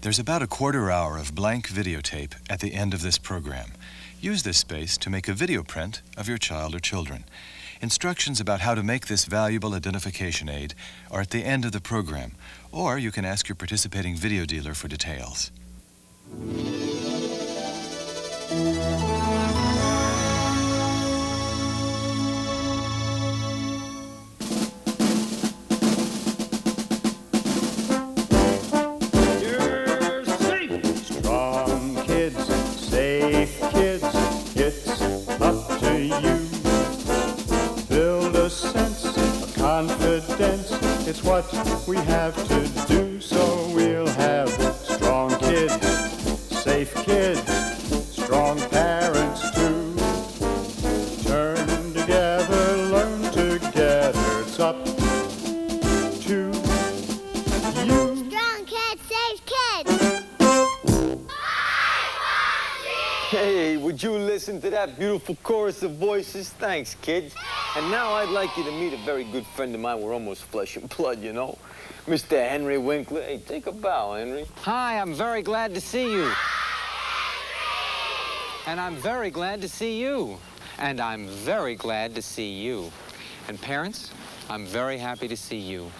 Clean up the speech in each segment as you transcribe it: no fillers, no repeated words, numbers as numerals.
There's about a quarter hour of blank videotape at the end of this program. Use this space to make a video print of your child or children. Instructions about how to make this valuable identification aid are at the end of the program, or you can ask your participating video dealer for details. It's what we have to do, so we'll have strong kids, safe kids, strong parents too. Turn together, learn together, it's up to you. Strong kids, safe kids. Hey, would you listen to that beautiful chorus of voices? Thanks, kids. And now I'd like you to meet a very good friend of mine. We're almost flesh and blood, you know. Mr. Henry Winkler. Hey, take a bow, Henry. Hi, I'm very glad to see you. And I'm very glad to see you. And I'm very glad to see you. And parents, I'm very happy to see you.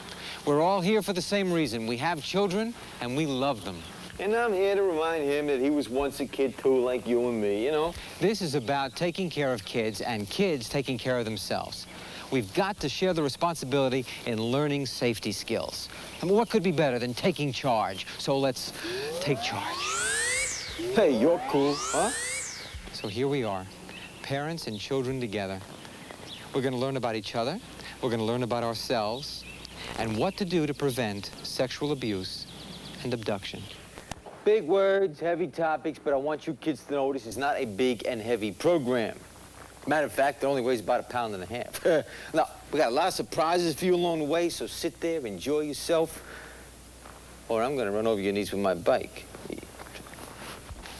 We're all here for the same reason. We have children, and we love them. And I'm here to remind him that he was once a kid, too, like you and me, you know? This is about taking care of kids and kids taking care of themselves. We've got to share the responsibility in learning safety skills. I mean, what could be better than taking charge? So let's take charge. Hey, you're cool, huh? So here we are, parents and children together. We're going to learn about each other. We're going to learn about ourselves and what to do to prevent sexual abuse and abduction. Big words, heavy topics, but I want you kids to know this is not a big and heavy program. Matter of fact, it only weighs about 1.5 pounds. Now, we got a lot of surprises for you along the way, so sit there, enjoy yourself, or I'm gonna run over your knees with my bike.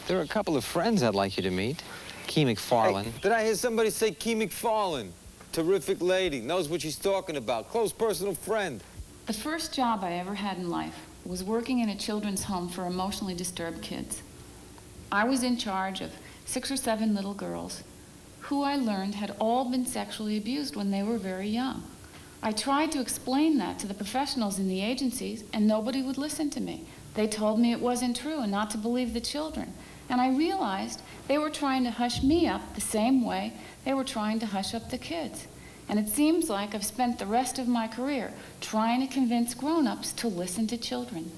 There are a couple of friends I'd like you to meet. Key McFarlane. Hey, did I hear somebody say Key McFarlane? Terrific lady, knows what she's talking about. Close personal friend. The first job I ever had in life was working in a children's home for emotionally disturbed kids. I was in charge of 6 or 7 little girls who I learned had all been sexually abused when they were very young. I tried to explain that to the professionals in the agencies, and nobody would listen to me. They told me it wasn't true and not to believe the children. And I realized they were trying to hush me up the same way they were trying to hush up the kids. And it seems like I've spent the rest of my career trying to convince grown-ups to listen to children.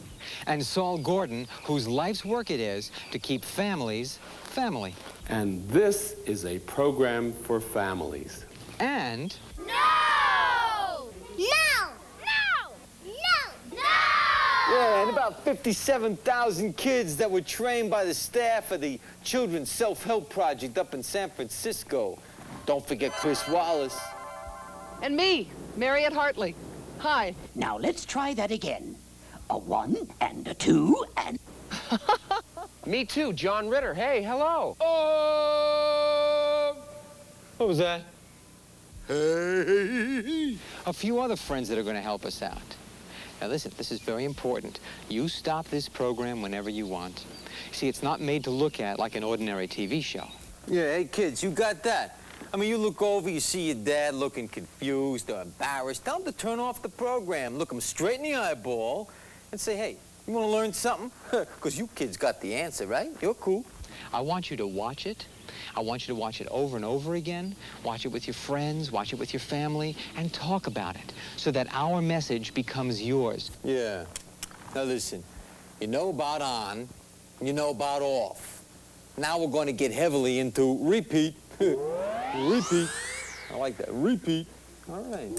And Saul Gordon, whose life's work it is to keep families family. And this is a program for families. And... No! No! No! No! No! Yeah, and about 57,000 kids that were trained by the staff of the Children's Self-Help Project up in San Francisco. Don't forget Chris Wallace. And me, Mariette Hartley. Hi. Now let's try that again. A 1 and a 2 and... Me too, John Ritter. Hey, hello. What was that? Hey! A few other friends that are going to help us out. Now listen, this is very important. You stop this program whenever you want. See, it's not made to look at like an ordinary TV show. Yeah, hey kids, you got that. I mean, you look over, you see your dad looking confused or embarrassed. Tell him to turn off the program. Look him straight in the eyeball and say, hey, you want to learn something? Because you kids got the answer, right? You're cool. I want you to watch it. I want you to watch it over and over again. Watch it with your friends, watch it with your family, and talk about it so that our message becomes yours. Yeah. Now listen, you know about on, you know about off. Now we're going to get heavily into repeat. Repeat. I like that. Repeat. All right.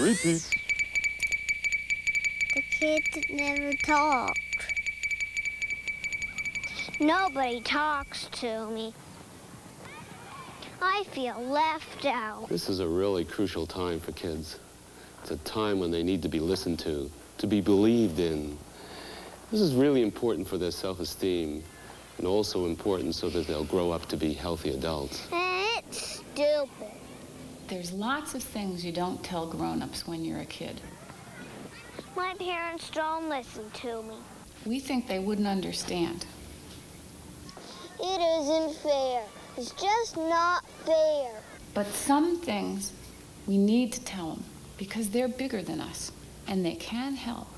Repeat. The kids never talk. Nobody talks to me. I feel left out. This is a really crucial time for kids. It's a time when they need to be listened to be believed in. This is really important for their self-esteem and also important so that they'll grow up to be healthy adults. It's stupid. There's lots of things you don't tell grown-ups when you're a kid. My parents don't listen to me. we think they wouldn't understand. It isn't fair. It's just not fair. But some things we need to tell them because they're bigger than us and they can help.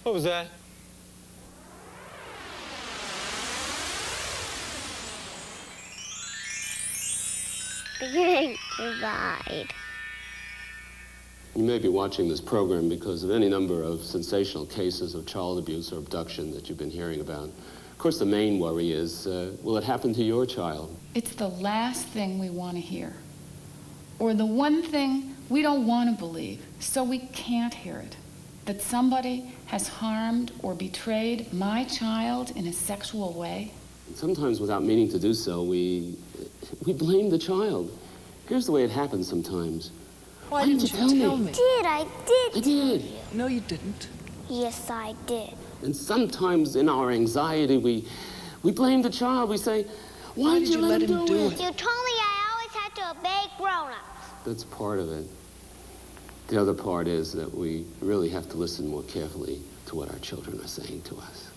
What was that? The Great Divide. You may be watching this program because of any number of sensational cases of child abuse or abduction that you've been hearing about. Of course, the main worry is, will it happen to your child? It's the last thing we want to hear, or the one thing we don't want to believe, so we can't hear it. That somebody has harmed or betrayed my child in a sexual way. Sometimes, without meaning to do so, we blame the child. Here's the way it happens sometimes. Why didn't you tell me? I did. I did. No, you didn't. Yes, I did. And sometimes in our anxiety, we blame the child. We say, why did you let him do it? You told me I always had to obey grown-ups. That's part of it. The other part is that we really have to listen more carefully to what our children are saying to us.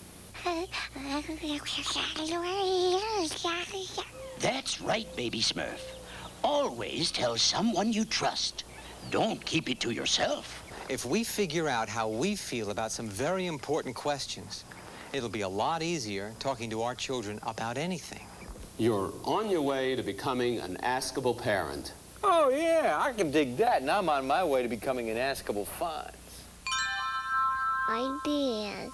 That's right, Baby Smurf. Always tell someone you trust. Don't keep it to yourself. If we figure out how we feel about some very important questions, it'll be a lot easier talking to our children about anything. You're on your way to becoming an askable parent. Oh, yeah, I can dig that. And I'm on my way to becoming an askable Fonz. Ideas.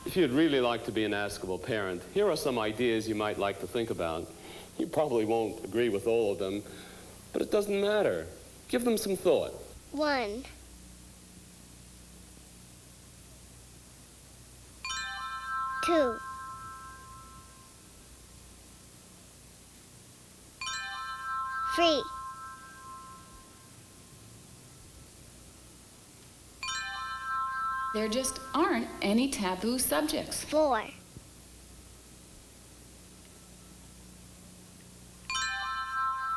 If you'd really like to be an askable parent, here are some ideas you might like to think about. You probably won't agree with all of them, but it doesn't matter. Give them some thought. 1. 2. 3. 'There just aren't any taboo subjects. 4.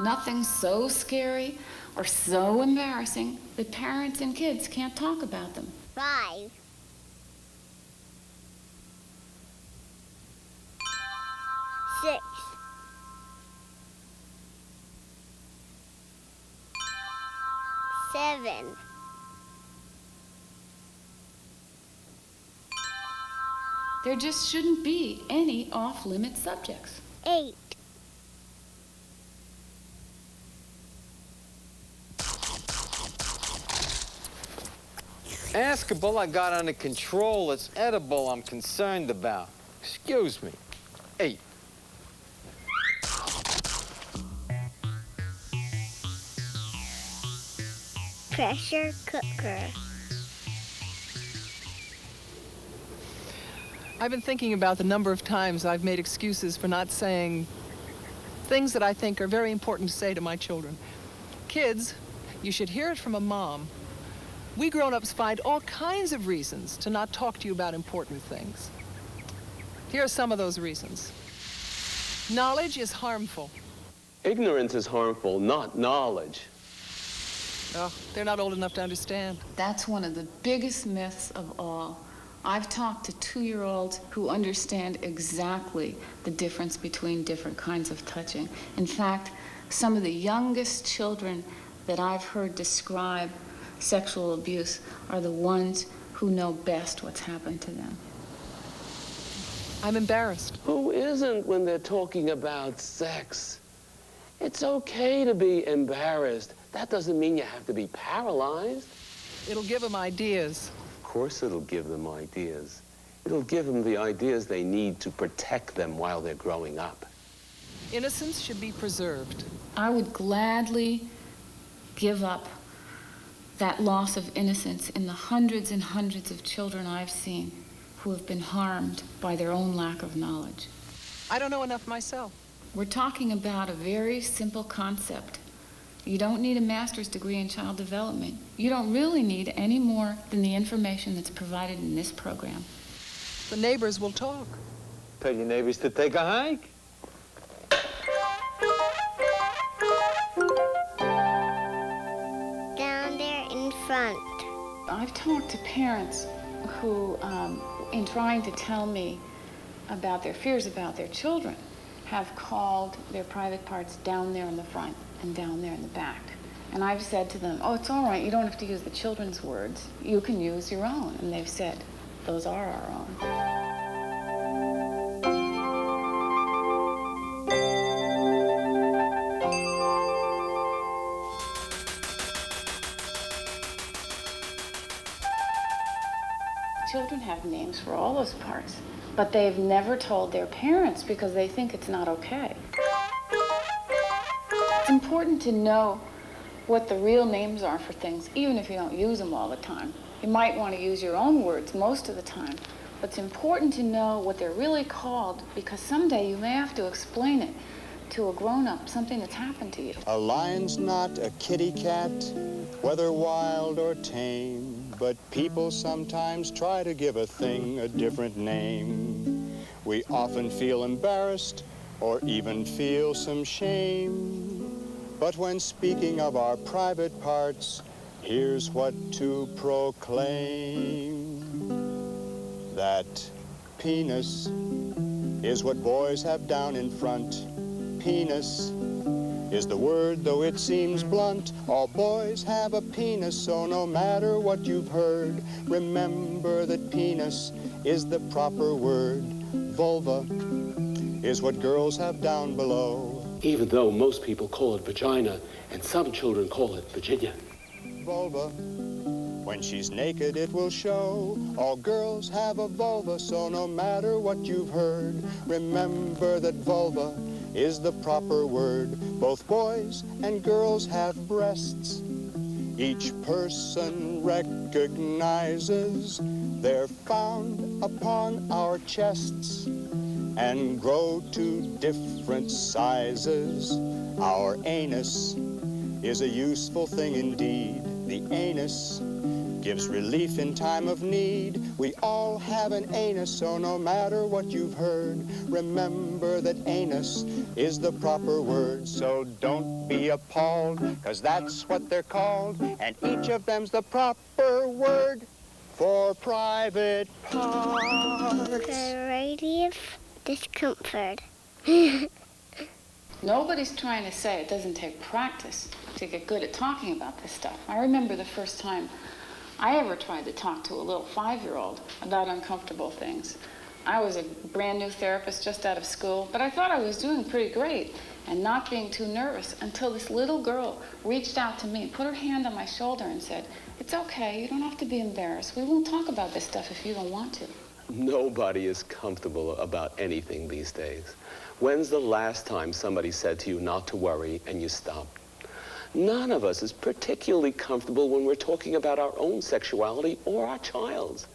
Nothing so scary or so embarrassing that parents and kids can't talk about them. 5. 6. 7. 'There just shouldn't be any off-limit subjects. 8. 'Askable, I got under control. It's edible I'm concerned about. Excuse me. 8. Pressure cooker. I've been thinking about the number of times I've made excuses for not saying things that I think are very important to say to my children. Kids, you should hear it from a mom. We grown-ups find all kinds of reasons to not talk to you about important things. Here are some of those reasons. Knowledge is harmful. Ignorance is harmful, not knowledge. Oh, they're not old enough to understand. That's one of the biggest myths of all. I've talked to 2-year-olds who understand exactly the difference between different kinds of touching. In fact, some of the youngest children that I've heard describe sexual abuse are the ones who know best what's happened to them. I'm embarrassed. Who isn't when they're talking about sex? It's okay to be embarrassed. That doesn't mean you have to be paralyzed. It'll give them ideas. Of course it'll give them ideas. It'll give them the ideas they need to protect them while they're growing up. Innocence should be preserved. I would gladly give up that loss of innocence in the hundreds and hundreds of children I've seen who have been harmed by their own lack of knowledge. I don't know enough myself. We're talking about a very simple concept. You don't need a master's degree in child development. You don't really need any more than the information that's provided in this program. The neighbors will talk. Tell your neighbors to take a hike. Down there in front. I've talked to parents who, in trying to tell me about their fears about their children, have called their private parts down there in the front and down there in the back. And I've said to them, oh, it's all right, you don't have to use the children's words. You can use your own. And they've said, those are our own. Children have names for all those parts, but they've never told their parents because they think it's not okay. It's important to know what the real names are for things, even if you don't use them all the time. You might want to use your own words most of the time, but it's important to know what they're really called because someday you may have to explain it to a grown-up, something that's happened to you. A lion's not a kitty cat, whether wild or tame, but people sometimes try to give a thing a different name. We often feel embarrassed or even feel some shame. But when speaking of our private parts, here's what to proclaim. That penis is what boys have down in front. Penis is the word, though it seems blunt. All boys have a penis, so no matter what you've heard, remember that penis is the proper word. Vulva is what girls have down below. Even though most people call it vagina, and some children call it Virginia. Vulva, when she's naked it will show. All girls have a vulva, so no matter what you've heard, remember that vulva is the proper word. Both boys and girls have breasts. Each person recognizes they're found upon our chests and grow to different sizes. Our anus is a useful thing indeed. The anus gives relief in time of need. We all have an anus, so no matter what you've heard, remember that anus is the proper word. So don't be appalled, 'cause that's what they're called, and each of them's the proper word for private parts. Variety of discomfort. Nobody's trying to say it doesn't take practice to get good at talking about this stuff. I remember the first time I ever tried to talk to a little 5-year-old about uncomfortable things. I was a brand new therapist just out of school, but I thought I was doing pretty great and not being too nervous until this little girl reached out to me, put her hand on my shoulder and said, "It's okay, you don't have to be embarrassed. We won't talk about this stuff if you don't want to." Nobody is comfortable about anything these days. When's the last time somebody said to you not to worry and you stopped? None of us is particularly comfortable when we're talking about our own sexuality or our child's.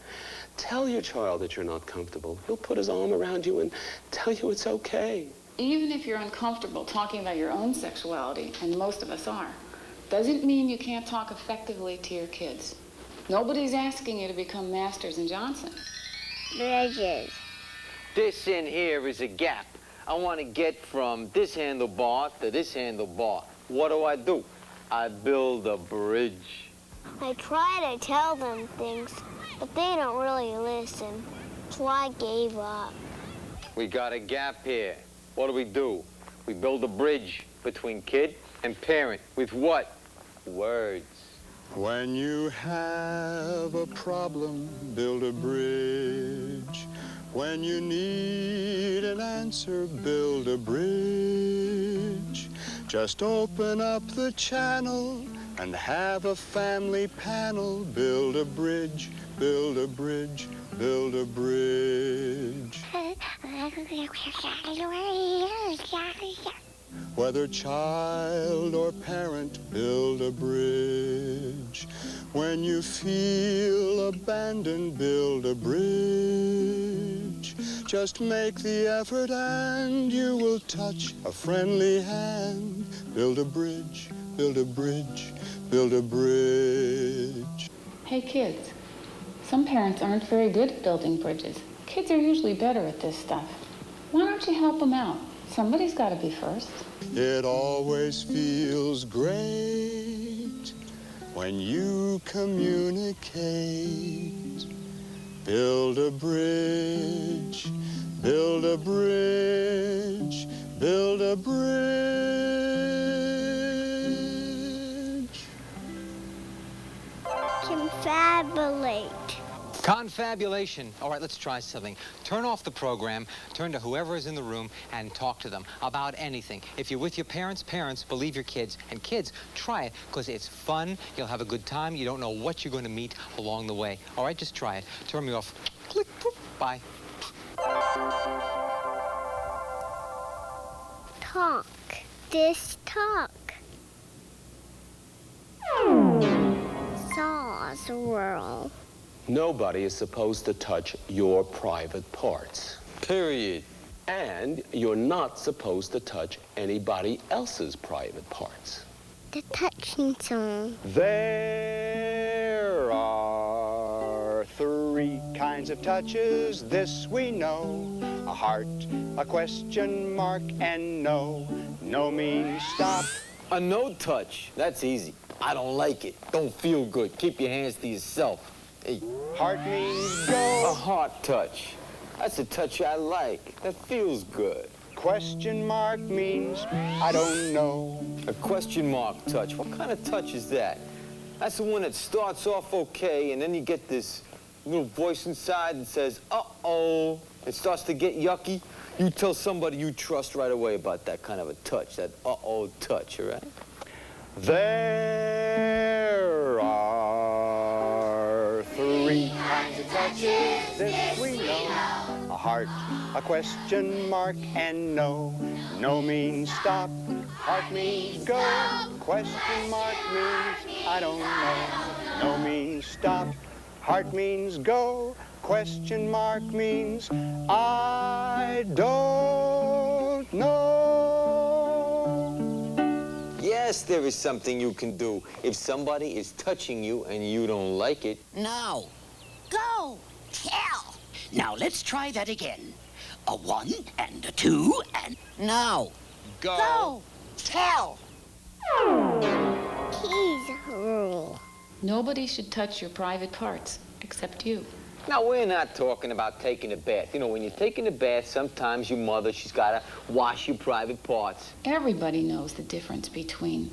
Tell your child that you're not comfortable. He'll put his arm around you and tell you it's okay. Even if you're uncomfortable talking about your own sexuality, and most of us are, doesn't mean you can't talk effectively to your kids. Nobody's asking you to become Masters and Johnson. Bridges. This in here is a gap. I want to get from this handlebar to this handlebar. What do? I build a bridge. I try to tell them things, but they don't really listen. So I gave up. We got a gap here. What do? We build a bridge between kid and parent. With what? Words. When you have a problem, build a bridge. When you need an answer, build a bridge. Just open up the channel and have a family panel. Build a bridge, build a bridge, build a bridge. Whether child or parent, build a bridge. When you feel abandoned, build a bridge. Just make the effort and you will touch a friendly hand. Build a bridge, build a bridge, build a bridge. Hey kids, some parents aren't very good at building bridges. Kids are usually better at this stuff. Why don't you help them out? Somebody's got to be first. It always feels great When you communicate, build a bridge, build a bridge, build a bridge. Confabulate. Confabulation. All right, let's try something. Turn off the program, turn to whoever is in the room, and talk to them about anything. If you're with your parents, believe your kids. And kids, try it, because it's fun. You'll have a good time. You don't know what you're going to meet along the way. All right, just try it. Turn me off. Click, boop, bye. Talk. This talk. Saw's world. Nobody is supposed to touch your private parts. Period. And you're not supposed to touch anybody else's private parts. The touching song. There are 3 kinds of touches, this we know. A heart, a question mark, and no. No means stop. A no touch. That's easy. I don't like it. Don't feel good. Keep your hands to yourself. Hey. Heart means go. A heart touch. That's a touch I like. That feels good. Question mark means I don't know. A question mark touch. What kind of touch is that? That's the one that starts off okay, and then you get this little voice inside that says, uh-oh. It starts to get yucky. You tell somebody you trust right away about that kind of a touch, that uh-oh touch, all right? There are 3 kinds of touches, this we know. A heart, a question mark, and no. No means stop, heart means go. Question mark means I don't know. No means stop, heart means go. Question mark means I don't know. Yes, there is something you can do if somebody is touching you and you don't like it. No. Go. Tell. Now let's try that again. A 1 and a 2 and... No. Go. Tell. Keys rule. Nobody should touch your private parts except you. Now, we're not talking about taking a bath. You know, when you're taking a bath, sometimes your mother, she's got to wash your private parts. Everybody knows the difference between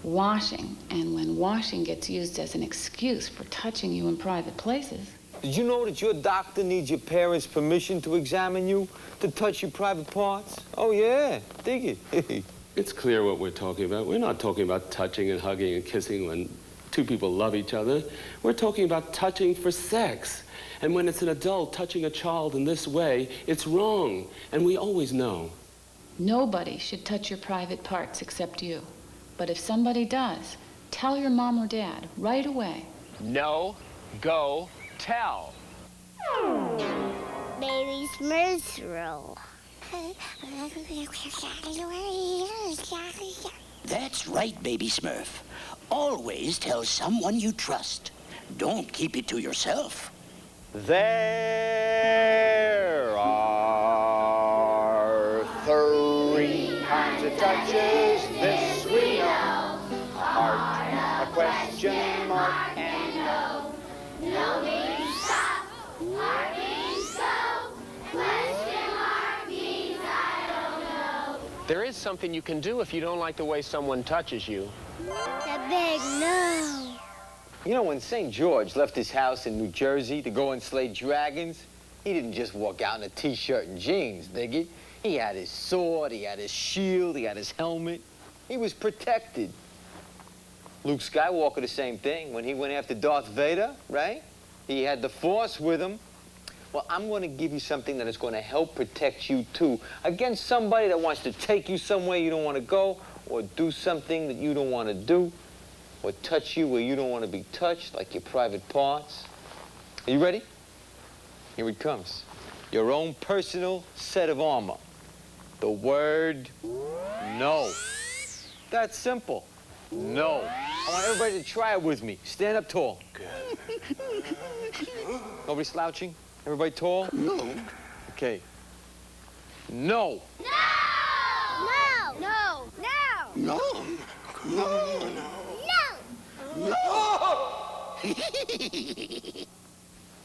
washing and when washing gets used as an excuse for touching you in private places. Did you know that your doctor needs your parents' permission to examine you, to touch your private parts? Oh, yeah. Dig it. It's clear what we're talking about. We're not talking about touching and hugging and kissing when 2 people love each other. We're talking about touching for sex. And when it's an adult touching a child in this way, it's wrong. And we always know. Nobody should touch your private parts except you. But if somebody does, tell your mom or dad right away. No, go, tell. Baby Smurf's rule. That's right, Baby Smurf. Always tell someone you trust. Don't keep it to yourself. There are 3 kinds of touches, this we know. A heart, a question mark, and no. No means stop. Heart means go. Question mark means I don't know. There is something you can do if you don't like the way someone touches you. The big no. You know, when St. George left his house in New Jersey to go and slay dragons, he didn't just walk out in a T-shirt and jeans, dig it? He had his sword, he had his shield, he had his helmet. He was protected. Luke Skywalker, the same thing. When he went after Darth Vader, right? He had the Force with him. Well, I'm going to give you something that is going to help protect you, too, against somebody that wants to take you somewhere you don't want to go, or do something that you don't want to do, or touch you where you don't want to be touched, like your private parts. Are you ready? Here it comes. Your own personal set of armor. The word no. That's simple. No. I want everybody to try it with me. Stand up tall. Good. Nobody slouching? Everybody tall? No. Okay. No. No! No! No! No! No. No!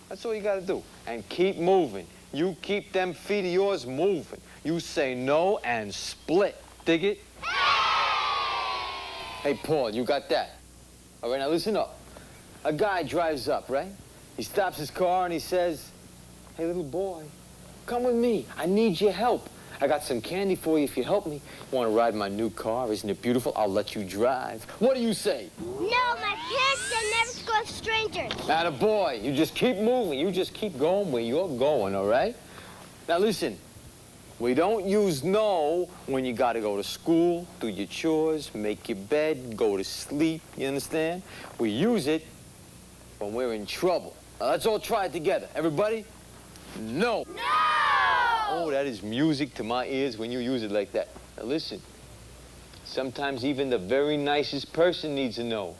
That's all you gotta do. And keep moving. You keep them feet of yours moving. You say no and split. Dig it? Hey, Paul, you got that? All right, now listen up. A guy drives up, right? He stops his car and he says, hey, little boy, come with me. I need your help. I got some candy for you if you help me. Want to ride my new car? Isn't it beautiful? I'll let you drive. What do you say? No, my parents said never to go with strangers. Atta boy, you just keep moving. You just keep going where you're going, all right? Now listen, we don't use no when you got to go to school, do your chores, make your bed, go to sleep, you understand? We use it when we're in trouble. Now let's all try it together. Everybody, no. No! Oh, that is music to my ears when you use it like that. Now listen, sometimes even the very nicest person needs a no.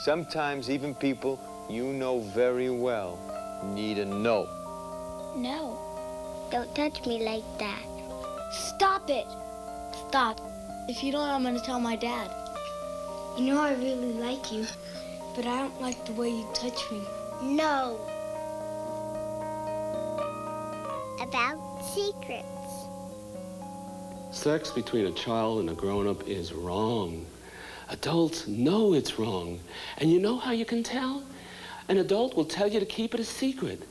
Sometimes even people you know very well need a no. No. Don't touch me like that. Stop it. Stop. If you don't, I'm gonna tell my dad. You know I really like you, but I don't like the way you touch me. No. About secrets. Sex between a child and a grown-up is wrong. Adults know it's wrong. And you know how you can tell? An adult will tell you to keep it a secret.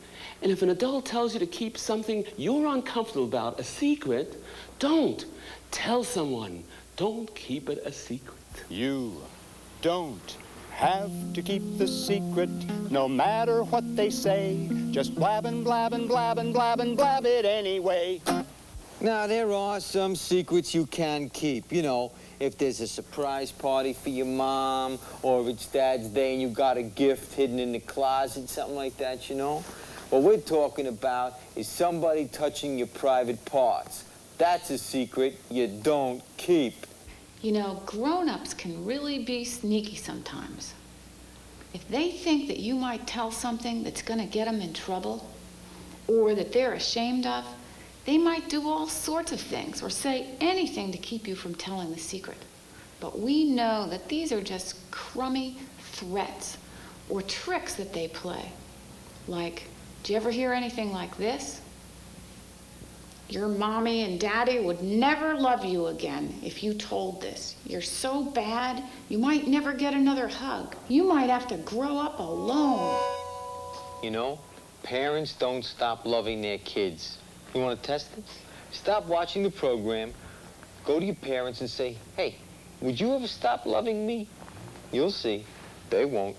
And if an adult tells you to keep something you're uncomfortable about a secret, don't. Tell someone. Don't keep it a secret. You don't have to keep the secret, no matter what they say. Just blab and blab and blab and blab and blab it anyway. Now, there are some secrets you can keep. You know, if there's a surprise party for your mom, or if it's Dad's Day and you got a gift hidden in the closet, something like that, you know? What we're talking about is somebody touching your private parts. That's a secret you don't keep. You know, grown-ups can really be sneaky sometimes. If they think that you might tell something that's going to get them in trouble, or that they're ashamed of, they might do all sorts of things or say anything to keep you from telling the secret. But we know that these are just crummy threats or tricks that they play. Like, do you ever hear anything like this? Your mommy and daddy would never love you again if you told this. You're so bad, you might never get another hug. You might have to grow up alone. You know, parents don't stop loving their kids. You want to test it? Stop watching the program, go to your parents and say, hey, would you ever stop loving me? You'll see. They won't.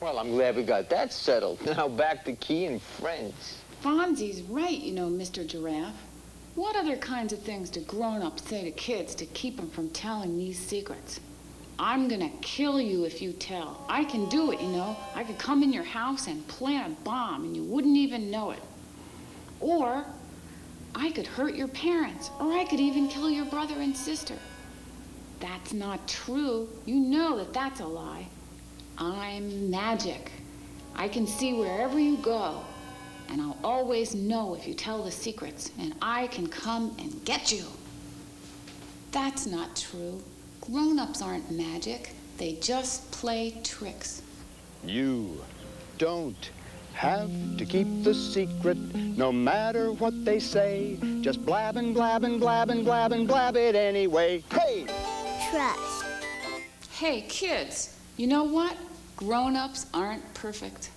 Well, I'm glad we got that settled. Now back to Key and friends. Fonzie's right, you know, Mr. Giraffe. What other kinds of things do grown-ups say to kids to keep them from telling these secrets? I'm gonna kill you if you tell. I can do it, you know. I could come in your house and plant a bomb and you wouldn't even know it. Or I could hurt your parents, or I could even kill your brother and sister. That's not true. You know that that's a lie. I'm magic. I can see wherever you go, and I'll always know if you tell the secrets, and I can come and get you. That's not true. Grown-ups aren't magic. They just play tricks. You don't have to keep the secret, no matter what they say. Just blab and blab and blab and blab and blab it anyway. Hey! Trust. Hey, kids, you know what? Grown-ups aren't perfect.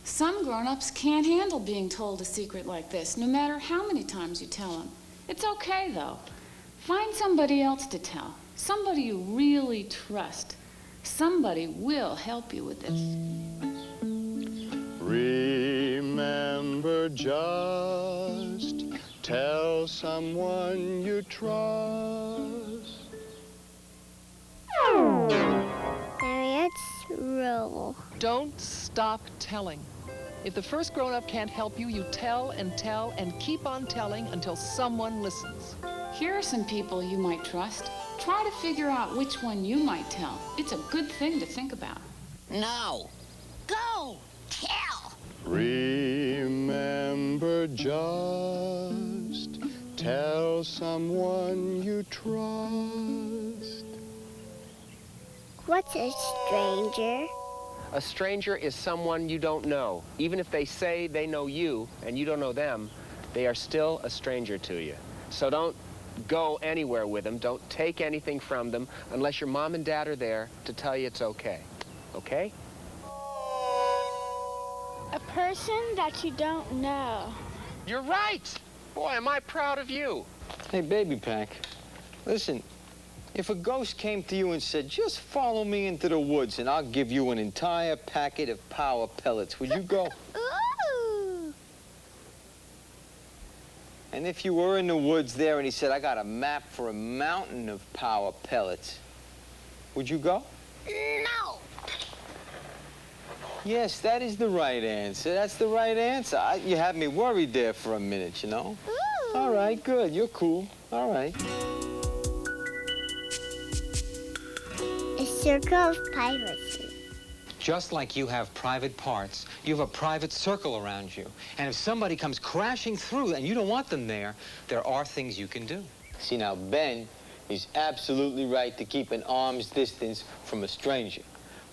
Some grown-ups can't handle being told a secret like this, no matter how many times you tell them. It's okay, though. Find somebody else to tell. Somebody you really trust. Somebody will help you with this. Remember, just tell someone you trust. Marriott's rule. Don't stop telling. If the first grown-up can't help you, you tell and tell and keep on telling until someone listens. Here are some people you might trust. Try to figure out which one you might tell. It's a good thing to think about. No. Go. Tell. Remember, just Tell someone you trust. What's a stranger? A stranger is someone you don't know. Even if they say they know you and you don't know them, they are still a stranger to you. So don't go anywhere with them. Don't take anything from them unless your mom and dad are there to tell you it's okay. Okay? A person that you don't know. You're right. Boy, am I proud of you. Hey, Baby Pack, listen, if a ghost came to you and said, just follow me into the woods and I'll give you an entire packet of power pellets, would you go? Ooh! And if you were in the woods there and he said, I got a map for a mountain of power pellets, would you go? No! Yes, that is the right answer. That's the right answer. You had me worried there for a minute, you know? Ooh. All right, good. You're cool. All right. A circle of piracy. Just like you have private parts, you have a private circle around you. And if somebody comes crashing through and you don't want them there are things you can do. See, now, Ben is absolutely right to keep an arm's distance from a stranger.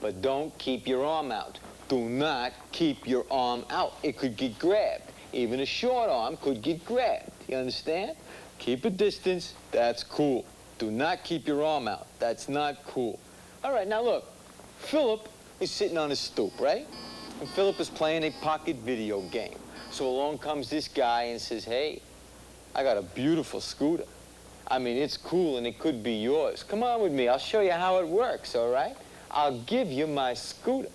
But don't keep your arm out. Do not keep your arm out. It could get grabbed. Even a short arm could get grabbed. You understand? Keep a distance. That's cool. Do not keep your arm out. That's not cool. All right, now look. Philip is sitting on his stoop, right? And Philip is playing a pocket video game. So along comes this guy and says, hey, I got a beautiful scooter. I mean, it's cool and it could be yours. Come on with me. I'll show you how it works, all right? I'll give you my scooter.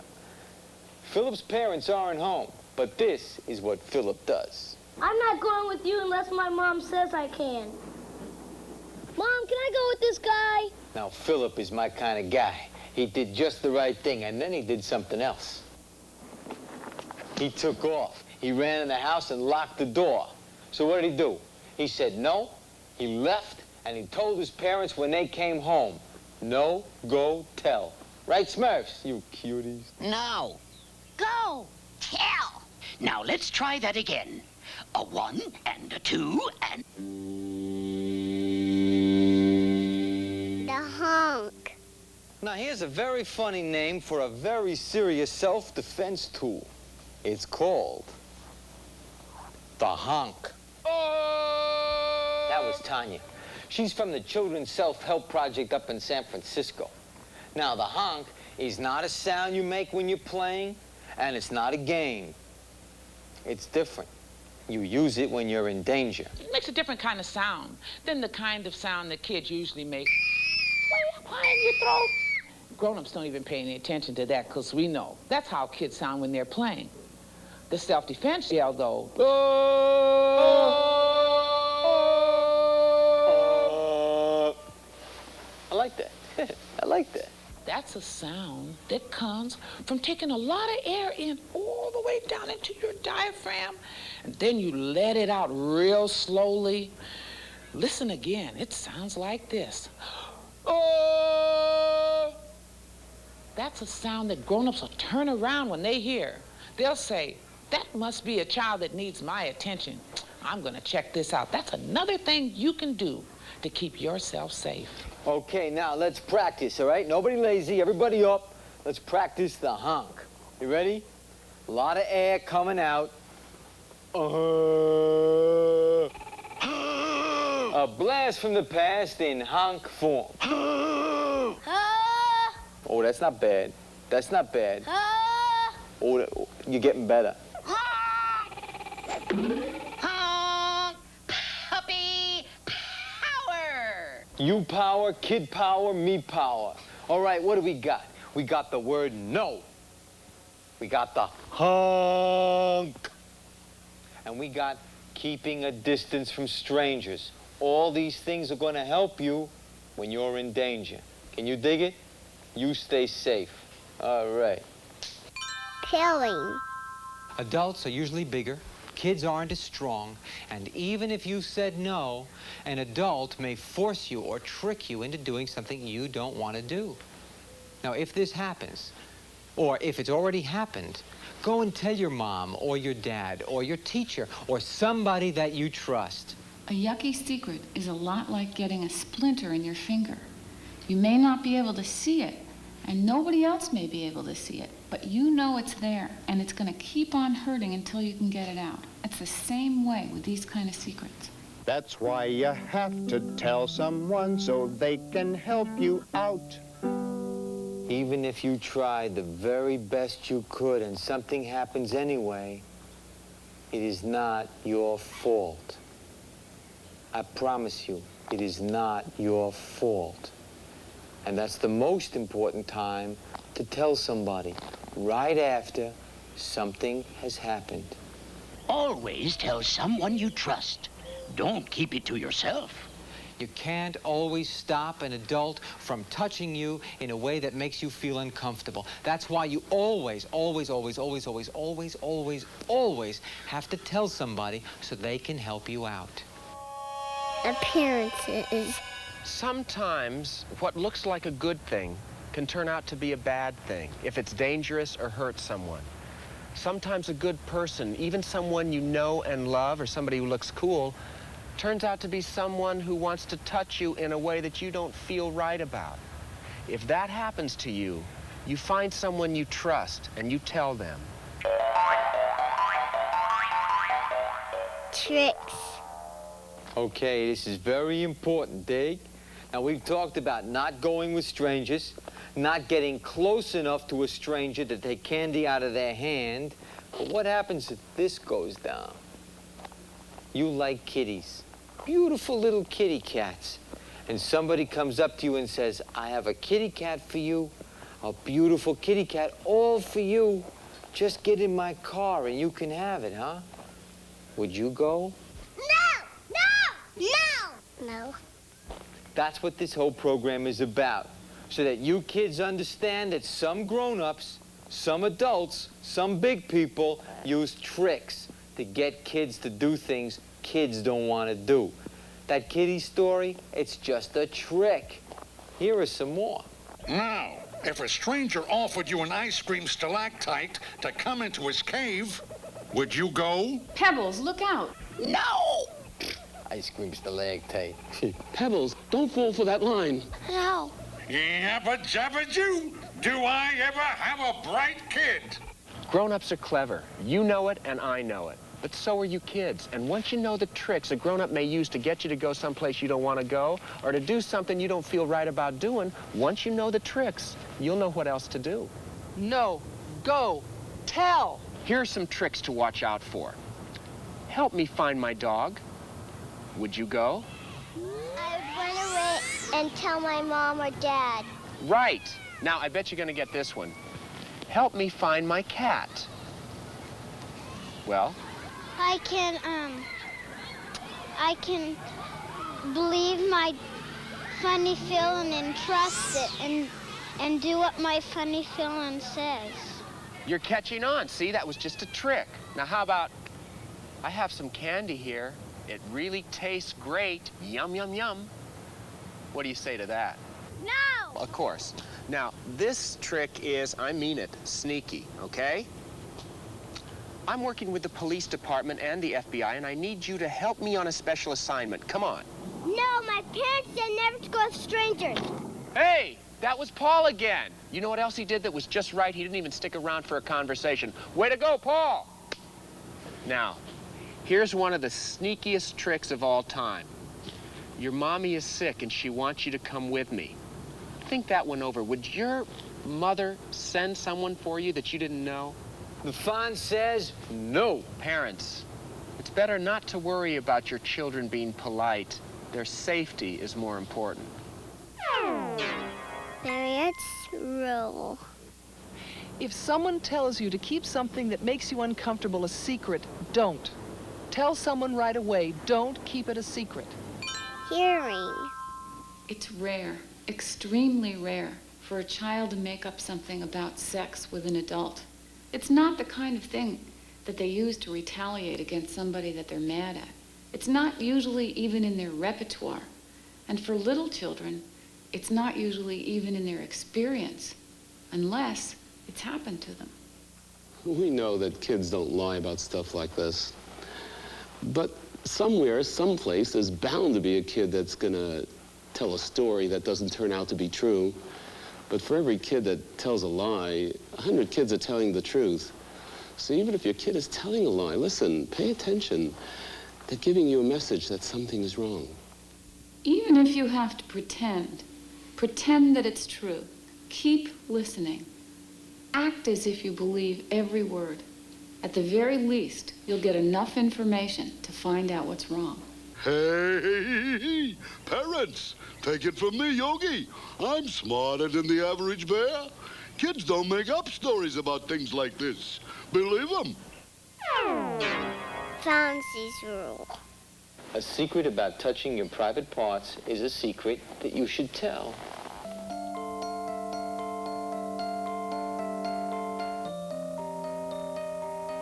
Philip's parents aren't home, but this is what Philip does. I'm not going with you unless my mom says I can. Mom, can I go with this guy? Now, Philip is my kind of guy. He did just the right thing, and then he did something else. He took off. He ran in the house and locked the door. So what did he do? He said no, he left, and he told his parents when they came home, no, go, tell. Right, Smurfs? You cuties. No. Go. Tell. Now let's try that again. A 1 and a 2 and... The honk. Now, here's a very funny name for a very serious self-defense tool. It's called the honk. That was Tanya. She's from the Children's Self-Help Project up in San Francisco. Now, the honk is not a sound you make when you're playing, and it's not a game. It's different. You use it when you're in danger. It makes a different kind of sound than the kind of sound that kids usually make. Why in your throat? Grown-ups don't even pay any attention to that because we know. That's how kids sound when they're playing. The self-defense yell, though. I like that. I like that. That's a sound that comes from taking a lot of air in all the way down into your diaphragm, and then you let it out real slowly. Listen again. It sounds like this. That's a sound that grown-ups will turn around when they hear. They'll say, that must be a child that needs my attention. I'm going to check this out. That's another thing you can do to keep yourself safe. Okay, now let's practice, all right? Nobody lazy, everybody up. Let's practice the honk. You ready? A lot of air coming out. A blast from the past in honk form. Oh, that's not bad. That's not bad. Oh, you're getting better. Puppy power! You power, kid power, me power. All right, what do we got? We got the word no. We got the honk. And we got keeping a distance from strangers. All these things are going to help you when you're in danger. Can you dig it? You stay safe. All right. Killing. Adults are usually bigger, kids aren't as strong, and even if you said no, an adult may force you or trick you into doing something you don't want to do. Now, if this happens, or if it's already happened, go and tell your mom or your dad or your teacher or somebody that you trust. A yucky secret is a lot like getting a splinter in your finger. You may not be able to see it, and nobody else may be able to see it, but you know it's there, and it's going to keep on hurting until you can get it out. It's the same way with these kind of secrets. That's why you have to tell someone so they can help you out. Even if you tried the very best you could and something happens anyway, it is not your fault. I promise you, it is not your fault. And that's the most important time to tell somebody, right after something has happened. Always tell someone you trust. Don't keep it to yourself. You can't always stop an adult from touching you in a way that makes you feel uncomfortable. That's why you always have to tell somebody so they can help you out. Appearances. Sometimes what looks like a good thing can turn out to be a bad thing if it's dangerous or hurts someone. Sometimes a good person, even someone you know and love or somebody who looks cool, turns out to be someone who wants to touch you in a way that you don't feel right about. If that happens to you, you find someone you trust and you tell them. Tricks. Okay, this is very important, Dig. Now, we've talked about not going with strangers, not getting close enough to a stranger to take candy out of their hand. But what happens if this goes down? You like kitties, beautiful little kitty cats. And somebody comes up to you and says, I have a kitty cat for you, a beautiful kitty cat, all for you. Just get in my car and you can have it, huh? Would you go? No. That's what this whole program is about, so that you kids understand that some grown-ups, some adults, some big people use tricks to get kids to do things kids don't want to do. That kitty story, it's just a trick. Here are some more. Now, if a stranger offered you an ice cream stalactite to come into his cave, would you go? Pebbles, look out. No! Ice cream stalactite. Pebbles, don't fall for that line. No. Yabba jabba doo! Do I ever have a bright kid? Grown-ups are clever. You know it and I know it. But so are you kids. And once you know the tricks a grown-up may use to get you to go someplace you don't want to go or to do something you don't feel right about doing, once you know the tricks, you'll know what else to do. No. Go. Tell. Here are some tricks to watch out for. Help me find my dog. Would you go? I would run away and tell my mom or dad. Right. Now, I bet you're going to get this one. Help me find my cat. Well? I can believe my funny feeling and trust it and do what my funny feeling says. You're catching on. See, that was just a trick. Now, how about, I have some candy here. It really tastes great. Yum, yum, yum. What do you say to that? No! Of course. Now, this trick is, I mean it, sneaky, okay? I'm working with the police department and the FBI, and I need you to help me on a special assignment. Come on. No, my parents said never to go with strangers. Hey, that was Paul again. You know what else he did that was just right? He didn't even stick around for a conversation. Way to go, Paul! Now, here's one of the sneakiest tricks of all time. Your mommy is sick and she wants you to come with me. Think that one over. Would your mother send someone for you that you didn't know? The font says no. Parents, it's better not to worry about your children being polite. Their safety is more important. Marriott's rule. If someone tells you to keep something that makes you uncomfortable a secret, don't. Tell someone right away, don't keep it a secret. Hearing. It's rare, extremely rare, for a child to make up something about sex with an adult. It's not the kind of thing that they use to retaliate against somebody that they're mad at. It's not usually even in their repertoire. And for little children, it's not usually even in their experience, unless it's happened to them. We know that kids don't lie about stuff like this. But somewhere, someplace, there's bound to be a kid that's going to tell a story that doesn't turn out to be true. But for every kid that tells a lie, 100 kids are telling the truth. So even if your kid is telling a lie, listen, pay attention. They're giving you a message that something is wrong. Even if you have to pretend that it's true. Keep listening. Act as if you believe every word. At the very least, you'll get enough information to find out what's wrong. Hey, parents, take it from me, Yogi. I'm smarter than the average bear. Kids don't make up stories about things like this. Believe them. Fancy's rule. A secret about touching your private parts is a secret that you should tell.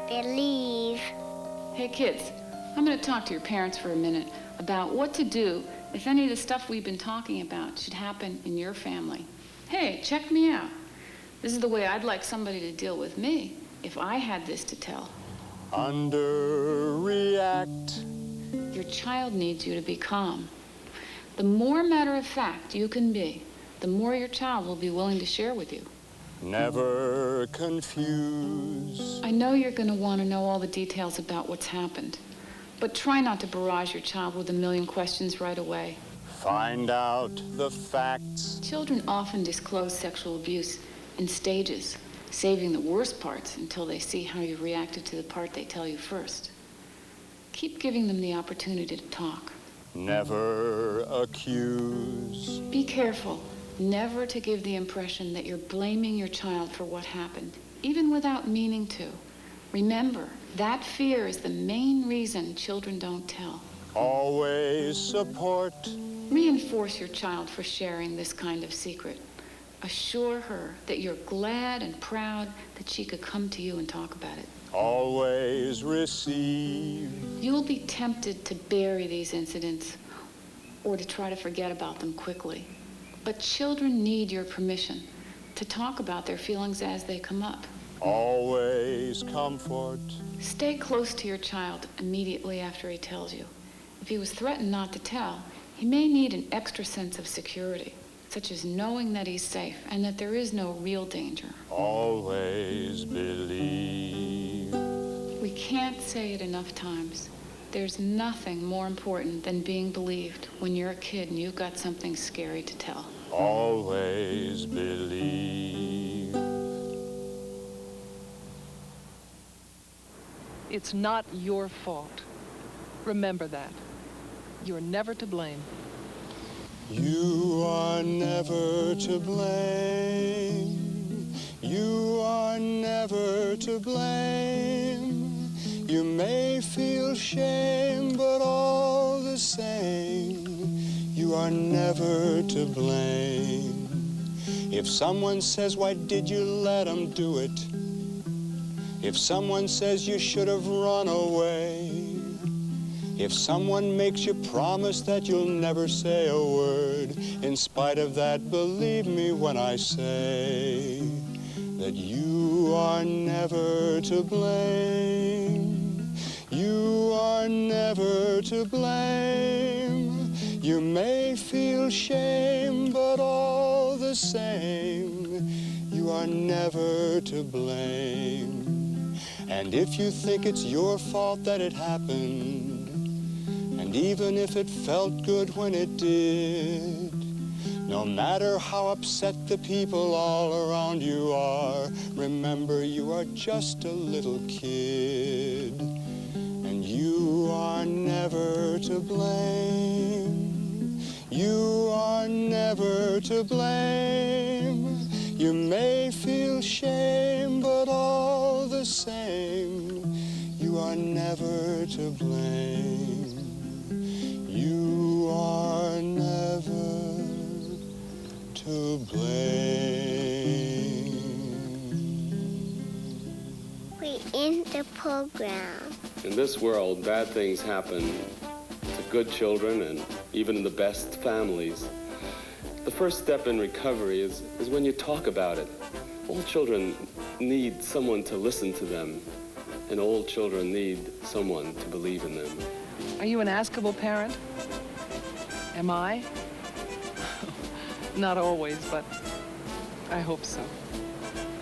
Believe. Hey kids, I'm going to talk to your parents for a minute about what to do if any of the stuff we've been talking about should happen in your family. Hey, check me out. This is the way I'd like somebody to deal with me if I had this to tell. Underreact. Your child needs you to be calm. The more matter-of-fact you can be, the more your child will be willing to share with you. Never confuse. I know you're going to want to know all the details about what's happened, but try not to barrage your child with a million questions right away. Find out the facts. Children often disclose sexual abuse in stages, saving the worst parts until they see how you reacted to the part they tell you first. Keep giving them the opportunity to talk. Never accuse. Be careful never to give the impression that you're blaming your child for what happened, even without meaning to. Remember, that fear is the main reason children don't tell. Always support. Reinforce your child for sharing this kind of secret. Assure her that you're glad and proud that she could come to you and talk about it. Always receive. You'll be tempted to bury these incidents or to try to forget about them quickly. But children need your permission to talk about their feelings as they come up. Always comfort. Stay close to your child immediately after he tells you. If he was threatened not to tell, he may need an extra sense of security, such as knowing that he's safe and that there is no real danger. Always believe. We can't say it enough times. There's nothing more important than being believed when you're a kid and you've got something scary to tell. Always believe. It's not your fault. Remember that. You're never to blame. You are never to blame. You are never to blame. You may feel shame, but all the same, you are never to blame. If someone says, why did you let him do it? If someone says you should have run away. If someone makes you promise that you'll never say a word, in spite of that, believe me when I say that you are never to blame. You are never to blame. You may feel shame, but all the same, you are never to blame. And if you think it's your fault that it happened, and even if it felt good when it did, no matter how upset the people all around you are, remember you are just a little kid. And you are never to blame. You are never to blame. You may feel shame, but all the same, you are never to blame. You are never to blame. We end the program. In this world, bad things happen to good children and even in the best families. The first step in recovery is when you talk about it. All children need someone to listen to them, and all children need someone to believe in them. Are you an askable parent? Am I? Not always, but I hope so.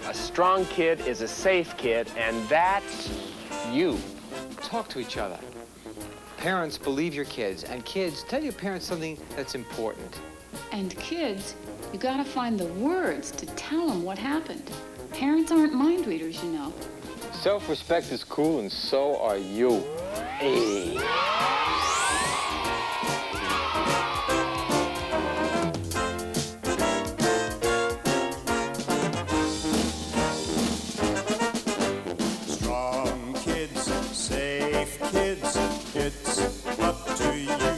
A strong kid is a safe kid, and that's you. Talk to each other. Parents, believe your kids, and kids, tell your parents something that's important. And kids, you gotta find the words to tell them what happened. Parents aren't mind readers, you know. Self-respect is cool, and so are you. Hey. Strong kids, safe kids, it's up to you.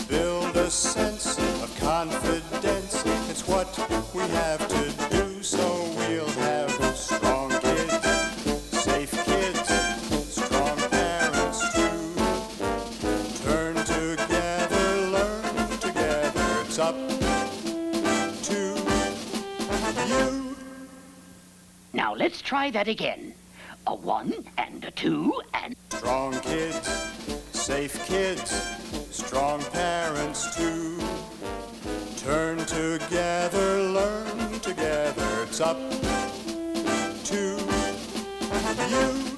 Build a sense of confidence, it's what we have to do, so we'll have strong kids, safe kids, strong parents too. Turn together, learn together, it's up to you. Now let's try that again. A 1 and a 2 and... Strong kids, safe kids, strong parents too. Turn together, learn together, it's up to you.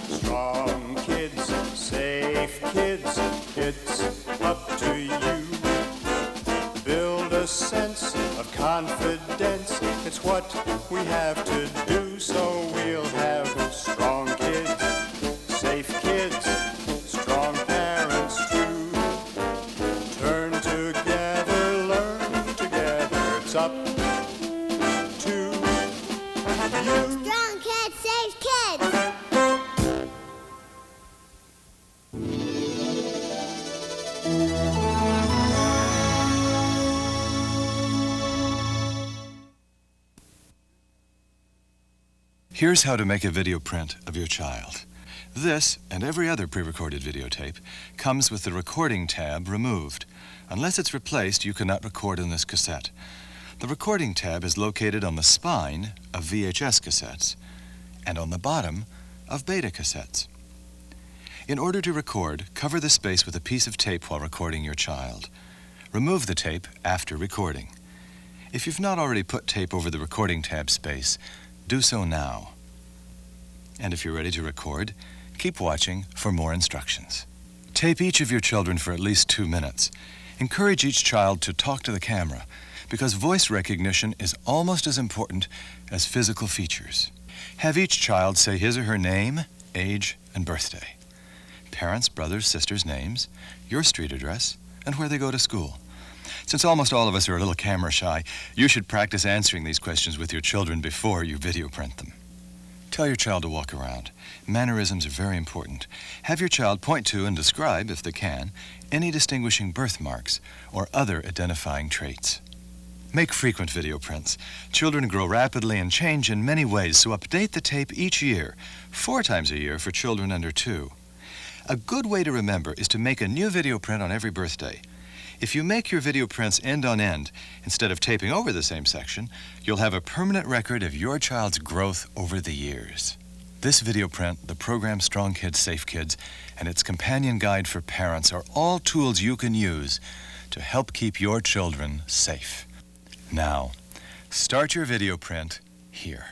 Strong kids, safe kids, it's up to you. Build a sense of confidence, it's what we have to do, so we'll have strong kids, safe kids, strong parents too. Turn together, learn together, it's up to you. Strong kids, safe kids. Here's how to make a video print of your child. This, and every other pre-recorded videotape, comes with the recording tab removed. Unless it's replaced, you cannot record in this cassette. The recording tab is located on the spine of VHS cassettes and on the bottom of beta cassettes. In order to record, cover the space with a piece of tape while recording your child. Remove the tape after recording. If you've not already put tape over the recording tab space, do so now. And if you're ready to record, keep watching for more instructions. Tape each of your children for at least 2 minutes. Encourage each child to talk to the camera, because voice recognition is almost as important as physical features. Have each child say his or her name, age, and birthday. Parents, brothers, sisters' names, your street address, and where they go to school. Since almost all of us are a little camera shy, you should practice answering these questions with your children before you video print them. Tell your child to walk around. Mannerisms are very important. Have your child point to and describe, if they can, any distinguishing birthmarks or other identifying traits. Make frequent video prints. Children grow rapidly and change in many ways, so update the tape each year, 4 times a year for children under 2. A good way to remember is to make a new video print on every birthday. If you make your video prints end on end, instead of taping over the same section, you'll have a permanent record of your child's growth over the years. This video print, the program Strong Kids, Safe Kids, and its companion guide for parents are all tools you can use to help keep your children safe. Now, start your video print here.